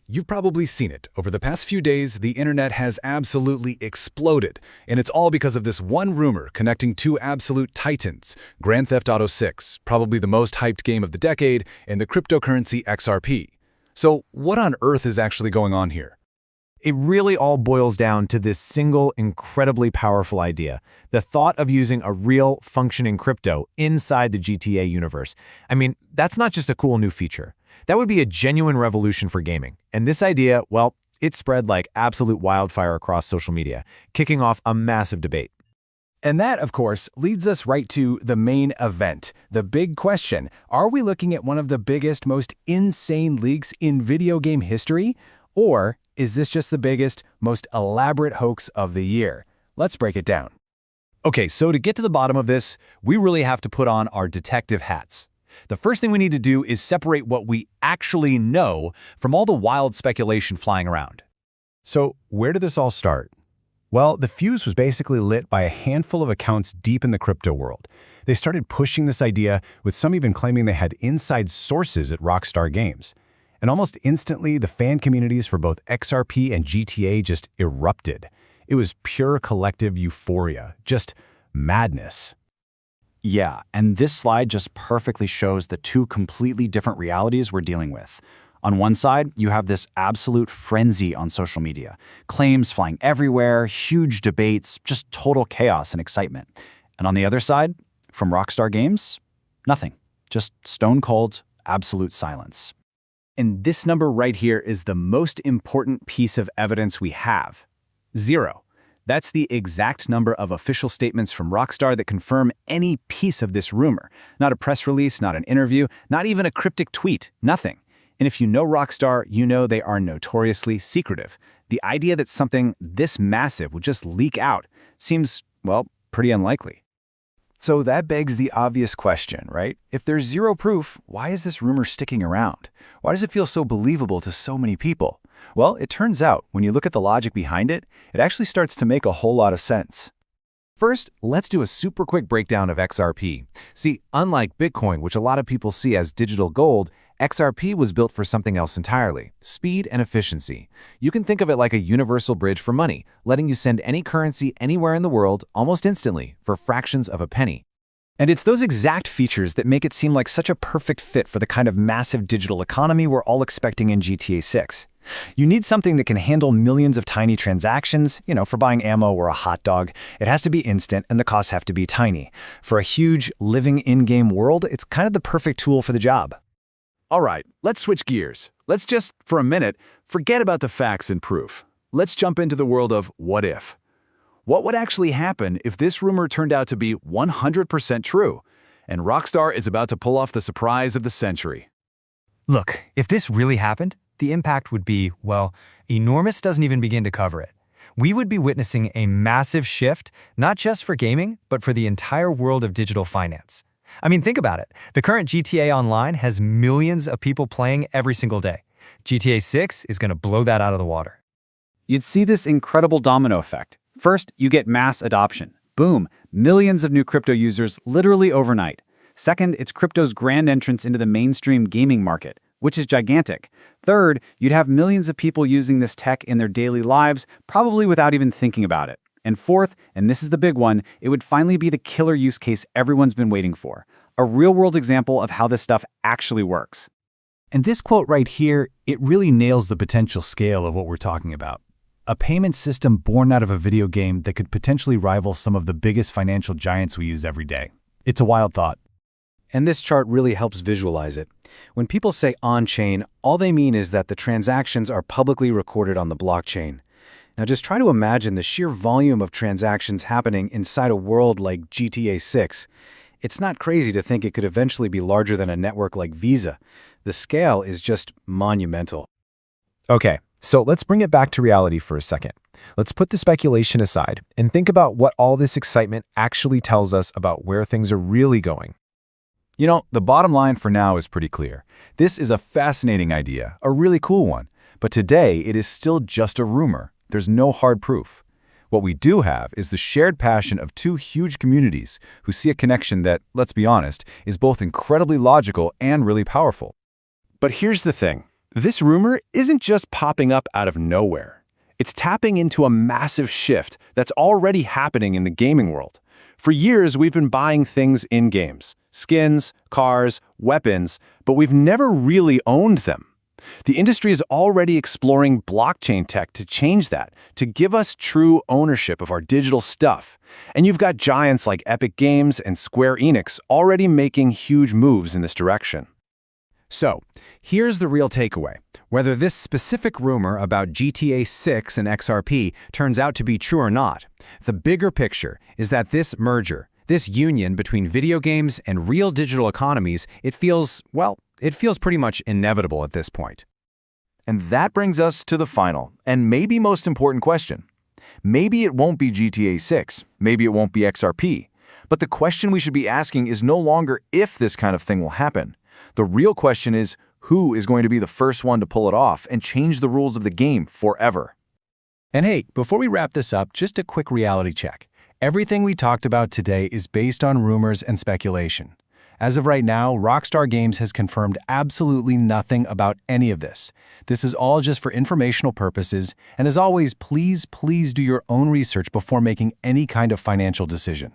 you've probably seen it. Over the past few days, the internet has absolutely exploded, and it's all because of this one rumor connecting two absolute titans, Grand Theft Auto 6, probably the most hyped game of the decade, and the cryptocurrency XRP. So what on earth is actually going on here? It really all boils down to this single, incredibly powerful idea, the thought of using a real, functioning crypto inside the GTA universe. I mean, that's not just a cool new feature. That would be a genuine revolution for gaming. And this idea, well, it spread like absolute wildfire across social media, kicking off a massive debate. And that, of course, leads us right to the main event. The big question, are we looking at one of the biggest, most insane leaks in video game history? Or is this just the biggest, most elaborate hoax of the year? Let's break it down. Okay, so to get to the bottom of this, we really have to put on our detective hats. The first thing we need to do is separate what we actually know from all the wild speculation flying around. So where did this all start? Well, the fuse was basically lit by a handful of accounts deep in the crypto world. They started pushing this idea, with some even claiming they had inside sources at Rockstar Games. And almost instantly, the fan communities for both XRP and GTA just erupted. It was pure collective euphoria, just madness. Yeah, and this slide just perfectly shows the two completely different realities we're dealing with. On one side, you have this absolute frenzy on social media. Claims flying everywhere, huge debates, just total chaos and excitement. And on the other side, from Rockstar Games, nothing. Just stone cold, absolute silence. And this number right here is the most important piece of evidence we have. 0. That's the exact number of official statements from Rockstar that confirm any piece of this rumor. Not a press release, not an interview, not even a cryptic tweet, nothing. And if you know Rockstar, you know they are notoriously secretive. The idea that something this massive would just leak out seems, well, pretty unlikely. So that begs the obvious question, right? If there's zero proof, why is this rumor sticking around? Why does it feel so believable to so many people? Well, it turns out, when you look at the logic behind it, it actually starts to make a whole lot of sense. First, let's do a super quick breakdown of XRP. See, unlike Bitcoin, which a lot of people see as digital gold, XRP was built for something else entirely: speed and efficiency. You can think of it like a universal bridge for money, letting you send any currency anywhere in the world almost instantly for fractions of a penny. And it's those exact features that make it seem like such a perfect fit for the kind of massive digital economy we're all expecting in GTA 6. You need something that can handle millions of tiny transactions, for buying ammo or a hot dog. It has to be instant and the costs have to be tiny. For a huge, living in-game world, it's kind of the perfect tool for the job. All right, let's switch gears. Let's just, for a minute, forget about the facts and proof. Let's jump into the world of what if. What would actually happen if this rumor turned out to be 100% true, and Rockstar is about to pull off the surprise of the century? Look, if this really happened, the impact would be, well, enormous doesn't even begin to cover it. We would be witnessing a massive shift, not just for gaming, but for the entire world of digital finance. I mean, think about it. The current GTA Online has millions of people playing every single day. GTA 6 is going to blow that out of the water. You'd see this incredible domino effect. First, you get mass adoption. Boom, millions of new crypto users literally overnight. Second, it's crypto's grand entrance into the mainstream gaming market, which is gigantic. Third, you'd have millions of people using this tech in their daily lives, probably without even thinking about it. And fourth, and this is the big one, it would finally be the killer use case everyone's been waiting for. A real-world example of how this stuff actually works. And this quote right here, it really nails the potential scale of what we're talking about. A payment system born out of a video game that could potentially rival some of the biggest financial giants we use every day. It's a wild thought. And this chart really helps visualize it. When people say on-chain, all they mean is that the transactions are publicly recorded on the blockchain. Now just try to imagine the sheer volume of transactions happening inside a world like GTA 6. It's not crazy to think it could eventually be larger than a network like Visa. The scale is just monumental. Okay, so let's bring it back to reality for a second. Let's put the speculation aside and think about what all this excitement actually tells us about where things are really going. The bottom line for now is pretty clear. This is a fascinating idea, a really cool one, but today it is still just a rumor. There's no hard proof. What we do have is the shared passion of two huge communities who see a connection that, let's be honest, is both incredibly logical and really powerful. But here's the thing. This rumor isn't just popping up out of nowhere. It's tapping into a massive shift that's already happening in the gaming world. For years, we've been buying things in games, skins, cars, weapons, but we've never really owned them. The industry is already exploring blockchain tech to change that, to give us true ownership of our digital stuff. And you've got giants like Epic Games and Square Enix already making huge moves in this direction. So, here's the real takeaway. Whether this specific rumor about GTA 6 and XRP turns out to be true or not, the bigger picture is that this merger, this union between video games and real digital economies, it feels pretty inevitable inevitable at this point. And that brings us to the final, and maybe most important question. Maybe it won't be GTA 6, maybe it won't be XRP, but the question we should be asking is no longer if this kind of thing will happen. The real question is, who is going to be the first one to pull it off and change the rules of the game forever? And hey, before we wrap this up, just a quick reality check. Everything we talked about today is based on rumors and speculation. As of right now, Rockstar Games has confirmed absolutely nothing about any of this. This is all just for informational purposes, and as always, please do your own research before making any kind of financial decision.